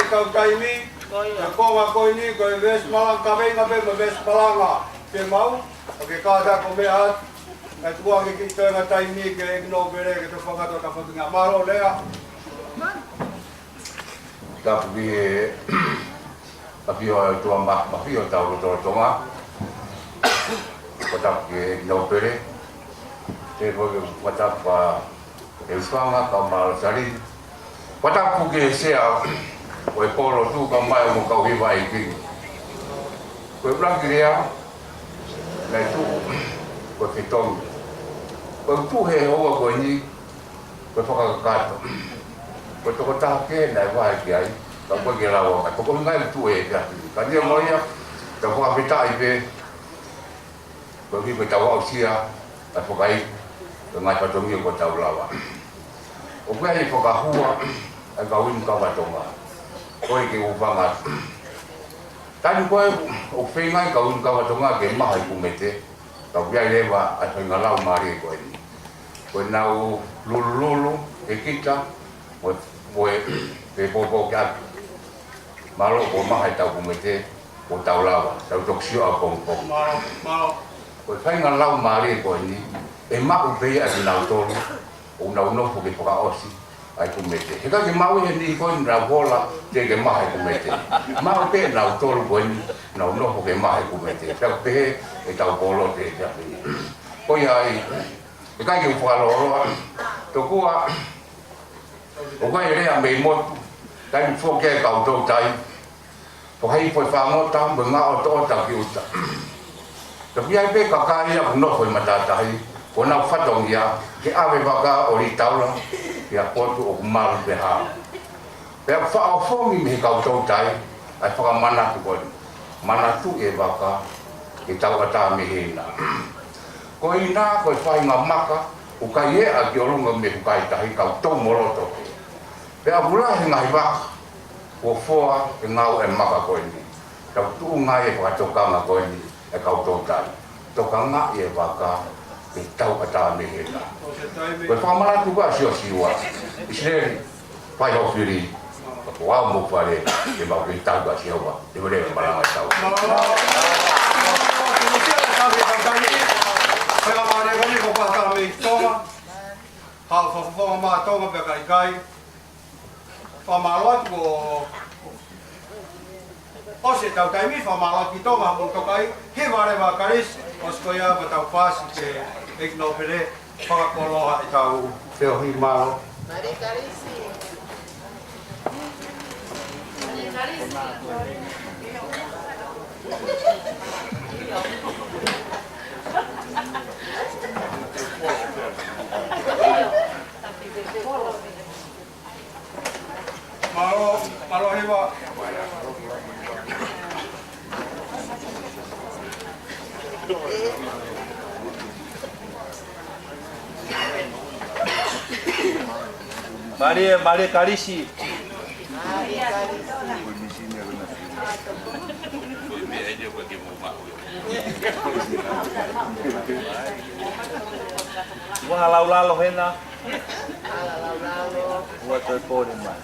kau taimi, ko ma ko ni ko ves malang kami ngabe ves malanga. Ke mau, ke kada ko me at, at buang ke kita nga taimi ke igno bere ke to fanga to ka fotu nga maro lea. Tapi tu mak mafio tahu tu mak. Kota ke igno bere. Tebo kota pa Eusanga kamal sari. Kota puge sea. Oi polo tu kamai mo kau hiva iki. Ko blank dia. Lai tu ko fitong. Ko tu he o ko ni. Ko toka kato. Ko to kota ke lai vai ki ai. Ka ko ke lawa ka ko ngai tu e ka. Ka dia mo ya. Ka ko apita ipe. Ko ki ko tawa sia. A ko kai. Ko ngai patongi ko taulawa. O kai ko ka hua. A ka win ka patonga. Koi ke upanga. Tani koe o whengai ka un kawatonga ke maha i kumete. Ka wiai lewa a whenga lau maari koe ni. Koe nau lulu e kita. Koe te popo ke aki. Malo ko maha i tau kumete o tau lawa. Tau toksio a pongpong. Koe whenga lau maari koe ni. E maku pei a ki nau tolu. O nau nofu ke poka osi. Ai kumete. Heka ke mau he ni koe na vola te ke maha kumete. Mau pe na tolu koe ni na noho ke maha kumete. Tau pe e tau polo te te api. Koe ai e kai ke whaloroa. To kua o koe rea mei motu. Tai fo ke kau tai. Po hei po whangota mo ngā o to ta ki uta. To ki ai pe kakai a noho i matatai. Ko nau whatong ia ke awe waka o ri taula. Ia potu o malu pe ha. Pea whao whongi me kau tau tai, ai whakamana tu koi. Mana tu e waka, e tau ata me hena. Ko i nā koe whai ngā maka, ukai e a ki orunga me hukai tahi kau tau moroto. Pea mulahi ngai waka, o whoa e ngau e maka koe ni. Tau tu ngai e whakatokanga koe ni, e kau tau tai. Toka ngā e waka, e tau ata me hena. Koe whakamana tu ka sio siwa. Israeli, pai ho whiri. Ko au mo pare, e mau ki tau ka siwa. E wale e maranga tau. Pela mare gani ko pa me toma. Ha fo ma toma pe kai kai. Fa malot ko o se tau kai mi fa malot ki toma mo to kai. He vare va karis, os ko ya ba tau pas ke ignopere. Para koloha e tau teo hi malo. Mari karisi. Mari karisi. Malo hewa. Mari karisi. Mari karisi. Wah lau hena. Lau. Buat terpon mah.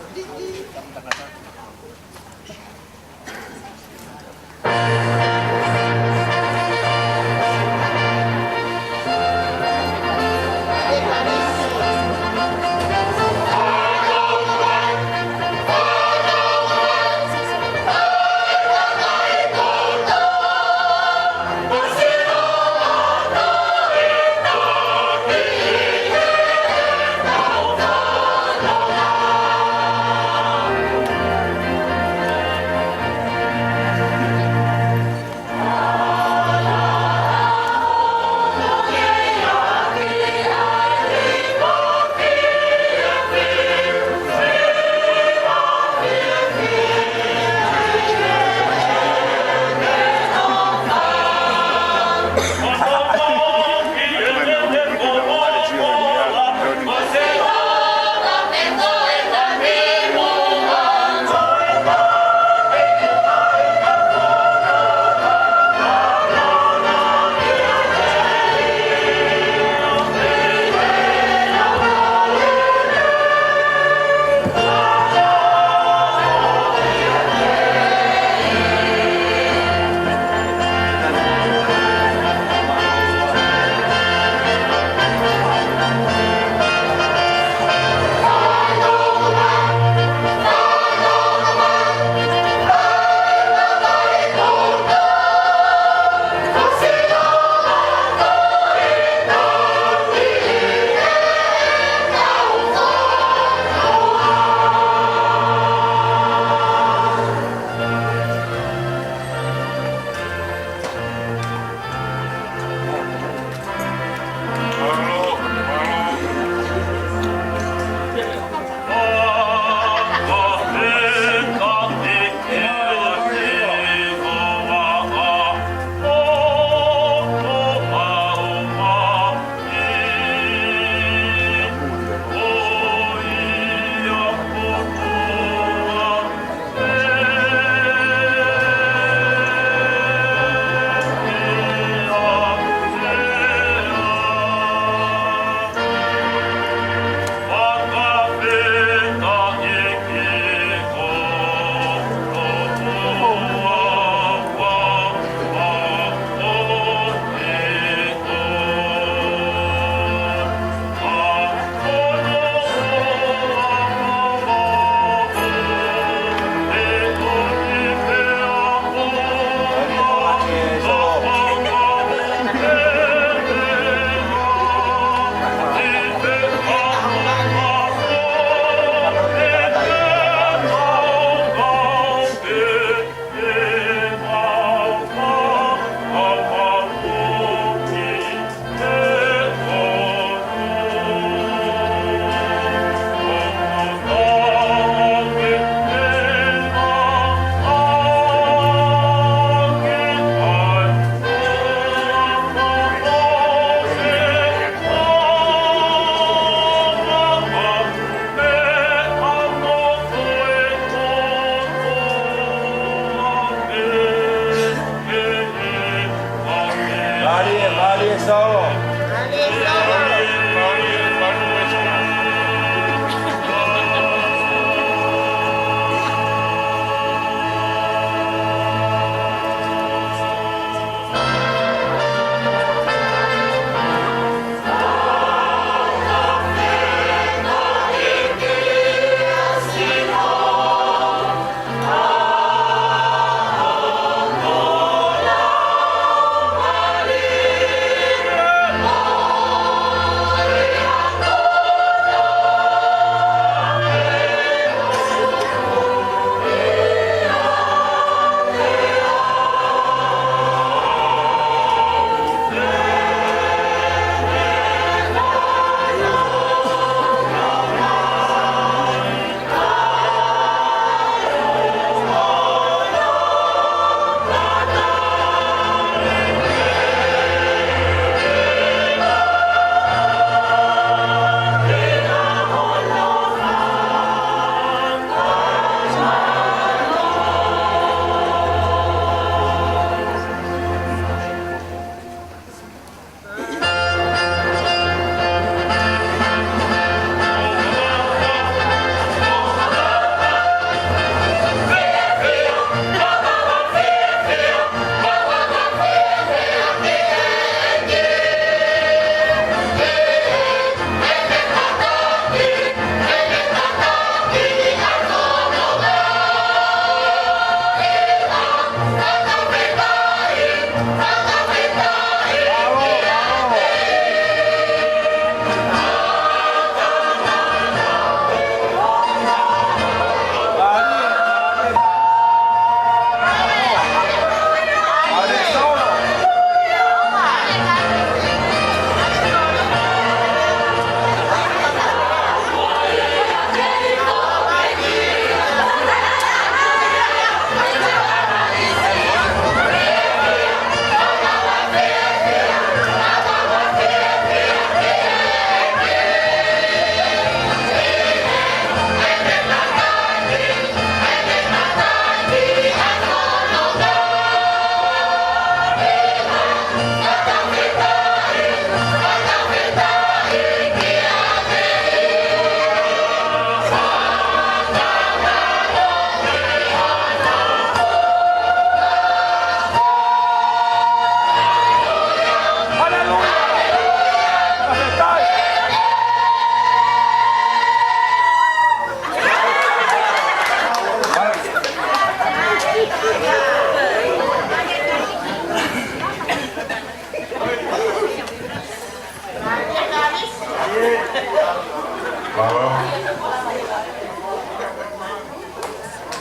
solo. Nadie solo.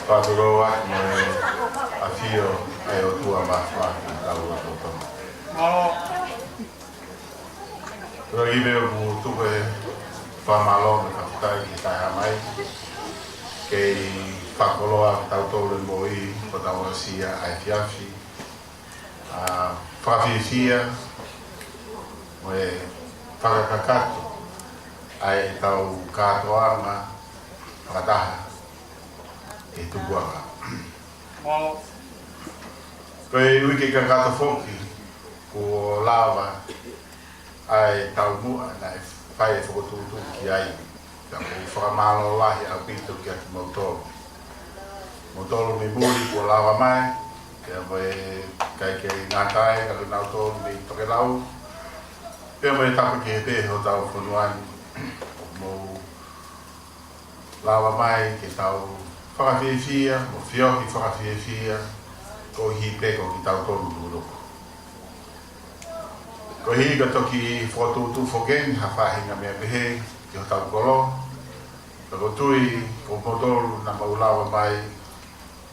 Paturoa me afio e o tua mafua tau o toto. Roi me o tupe whamalo me kafutai ki tai hamai kei whakoloa tau tōre moi o tau asia ai fiafi whawhiwhia mo e whakakakato ai tau katoanga whakataha e tukuanga. Koe uike ka kata whoki ko lawa ai tau mua na e whai e whakotutu ki ai ka ko whakamalo lahi a pito ki atu mautoro. Mautoro me muri ko lawa mai kia moe kai kei ngātai ka lunau tōru me tokelau kia moe tapa ki he peho tau whanuani mo lawa mai ke tau whakawhiwhia, mo whiohi whakawhiwhia, ko hipe ko ki tau tonu luroko. Ko hi ka toki whakatutu whoken, ha whahinga mea pehe, ki ho tau kolo. Ko tui, ko motoru na maulawa mai,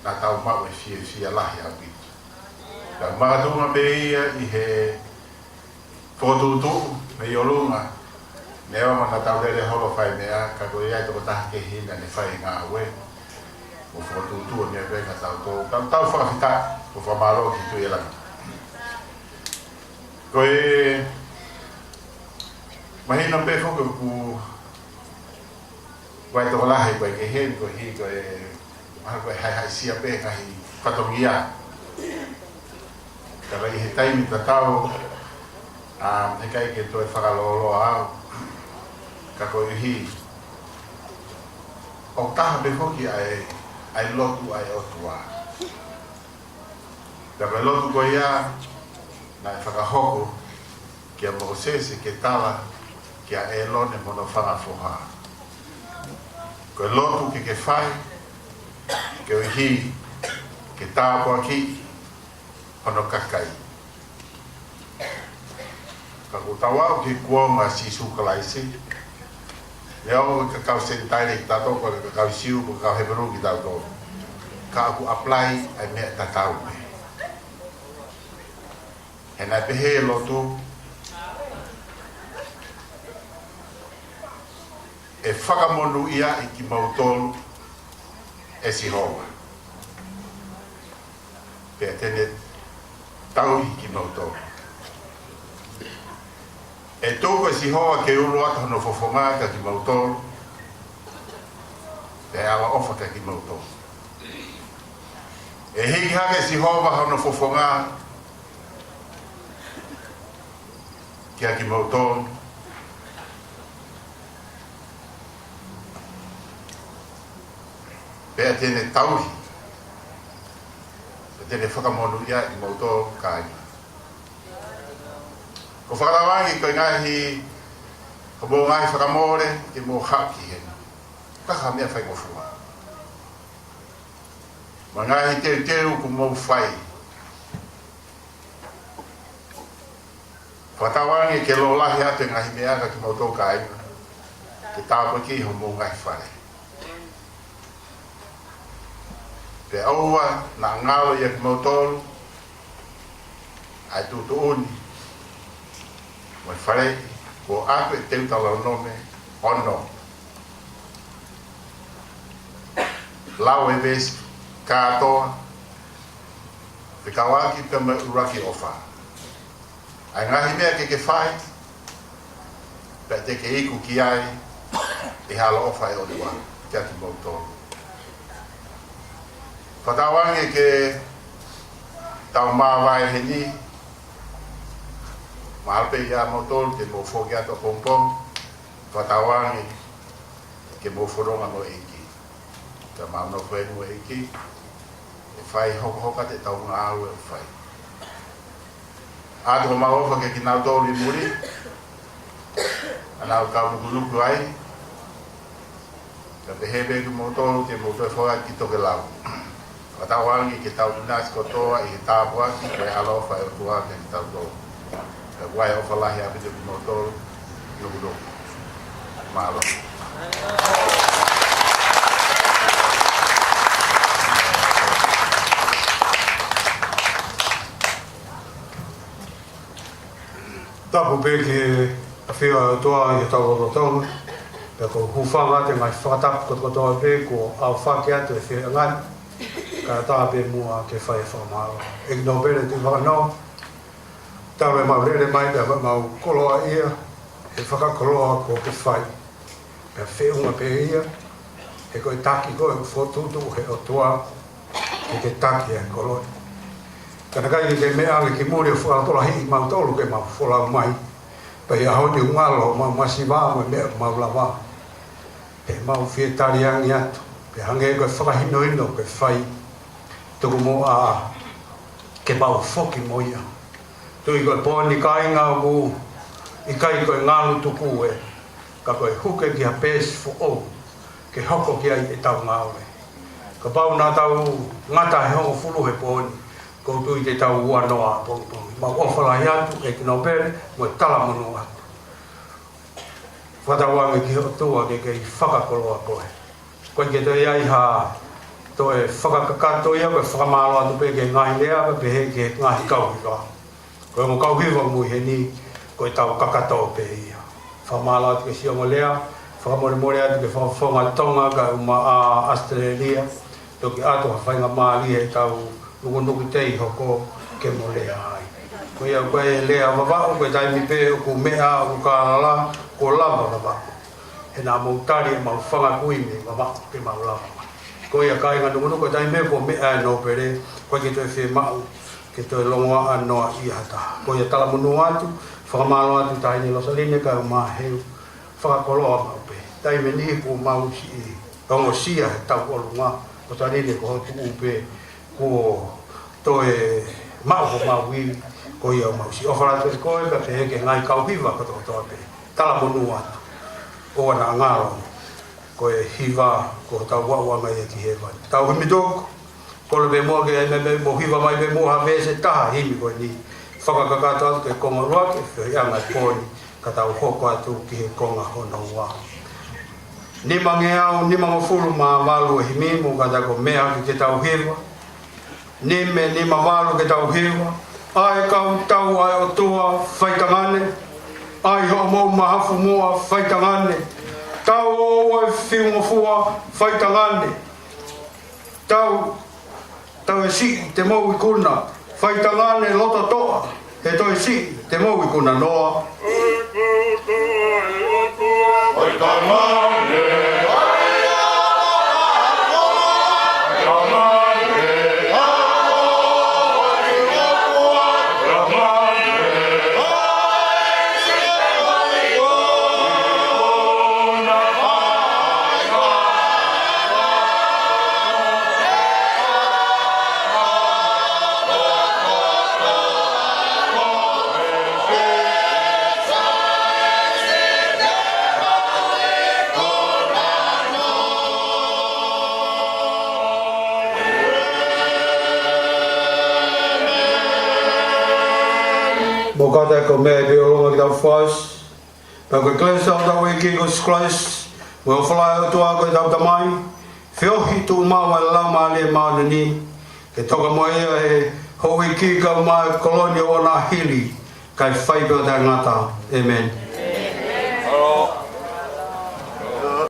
na tau mau e whia lahi a pitu. Ka maratunga me ia i he whakatutu, me i olunga, me awa mana tau rere holo whai mea, ka ko iai toko taha ke hina ne whai ngā ue. O whakatutua mea peka tau tō, tau whakawhita o whamaro ki tui elanga. Ko e mahina pe whoka ku wai tō lahi koe ke hen, ko hi ko e maha koe hai sia pe kahi whatongia. Ka rai he taimi ta tau E kai ke toi whakalolo au. Ka koe hi. O taha me hoki ai lotu ai otua. Ka me lotu koe ia, na e whakahoko, kia Mosese ke tawa, kia Elone mono whangafoha. Koe lotu ke whai, ke oihi, ke tāpua ki, hono kakai. Ka kutawau ke kuonga sisu kalaisi, leo ka kau sentai ki tato ko ka kau siu ko kau heberu ki tato. Ka aku apply ai me tatau me. Hena pehe lotu e whakamonu ia i ki mautolu e si hoa. Pea tene tau i ki mautolu. E tōko e si hoa ke uru ata hono fofonga ka ki mautolu. E awa ofa ka ki mautolu. E hiki hake si hoa hono fofonga kia ki mautolu. Pea tene tauhi. Pea tene whakamonu ia i mautolu ka aina. Ko whakarawangi koe ngahi ko mō ngahi whakamore ke mō haki hena. Kaha mea whai mofua. Ma ngahi teu ko mō whai. Whakarawangi ke lo lahi ate ngahi mea ka ki mautolu ka aina. Ke tāpua ki ho mō ngahi whare. Pe aua na ngalo ia ki mautolu ai tutu uni. Mai whare, ko aku e teu tala nome, ono. Lau e ves kātoa, te kawaki te me uraki ofa. Ai ngahi mea ke whai, pe te ke iku ki ai, e hala ofa e oliwa, kia ki mautolu. Whatawangi ke tau mawai he ni, Malpe ia motor ke mo fogi ato pompom, whatawangi ke mo whoronga no eiki. Ka mauna koe no eiki, e whai hoka te tau ngā au e whai. Ato maofa ke ki nau tōri muri, anau ka mukunuku ai, ka pehebe ki motor ke mo koe whoga ki toke lau. Whatawangi ke tau inas kotoa i tāpua ki koe alofa e tua ke tau tō. Wai o whalahi api te motor nukudo. Malo. Tapu peke a whia toa i tau rotonga. Pe ko hufanga te mai whakatapu kotoa pe ko au whake atu e whia ngai. Ka tā pe mua ke whai whamaro. Eki no pere te whanau. Tawe mau rere mai pia mau koloa ia, e whakakoloa ko ke whai. Pia whiunga pe ia, e koe taki koe whotutu he o tua, e ke taki e koloi. Kana kai ke mea ale ki muri o whakatola hii mau tolu ke mau wholau mai. Pia honi ungalo, mau masiwa mo mea mau lawa. E mau whietari angi atu, pia hange koe whakahino ino ke whai. Tuku mo a ke mau whoki mo ia. Tui koe pōni kai ngā mū, i kai koe ngālu tuku e, ka koe huke ki ha pēsi fo o, ke hoko ki ai e tau ngāwe. Ka pau nā tau ngata he hongo fulu he pōni, kou tui te tau ua noa pōngi. Ma ofalai atu e ki no pere, mo e tala manu atu. Whatawangi ki ho tua ke kei whakakoloa koe. Koe ke te iai ha, to e whakakakato ia, koe whakamalo atu pe ke ngahi lea, pe he ke ngahi kauhika. Koe mo kauhiwa mui he ni, koe tau kakatau pe ia. Whamala atu ke siongo lea, whakamore atu ke whawhonga tonga ka uma a Australia, toki ato hawhainga maali he tau nukunuku tei hoko ke mo lea ai. Koe au koe lea wawao, koe taimi pe ku mea u kālala, ko lava wawao. He nā mautari e mau whanga kuimi wawao ke mau lava. Koe a kāinga nukunuku taimi ko mea e no pere, koe ke toi whi mau, ke toi longoa anoa i hata. Ko ia tala munu atu, whakamalo atu tai ni losa line ka umaheu whakakoloa maupe tai meni ku mausi i ongo sia he tau olunga o ta line ko hotu upe ko toe mau maui ko ia mausi o wharatu e koe ka te heke ngai kauhiwa kato toa pe tala monu atu o ana ngaro ko e hiva ko tau wawa mai e ki hewa tau himidoko ko le be mo ke me mo hiva mai be mo ha vese taha himi ko ni whakakakata atu ke konga roa ke whio ia ngai pōni ka tau hoko atu ki he konga hono wā. Ni mange au, ni mga fulu ma walu e himimu ka tako mea ki ke tau hewa. Ni me ni ma walu ke tau hewa. Ai kau tau ai o toa whaitangane. Ai ho mau mahafu mua whaitangane. Tau o e whiunga fua whaitangane. Tau e si te mau i kuna. Whaitangane lota toa, he toi si, te mau i kuna noa. Whaitangane, Mokata ko mea te olonga ki tau whais. Pau koe klesa o tau e ki Jesus Christ. Mo o whalai o tua koe tau tamai. Whiohi tu mawa e lama le maana ni. Ke toka mo ea he hoi ki ka mai kolonia o na hili. Kai whaipa ta ngata. Amen.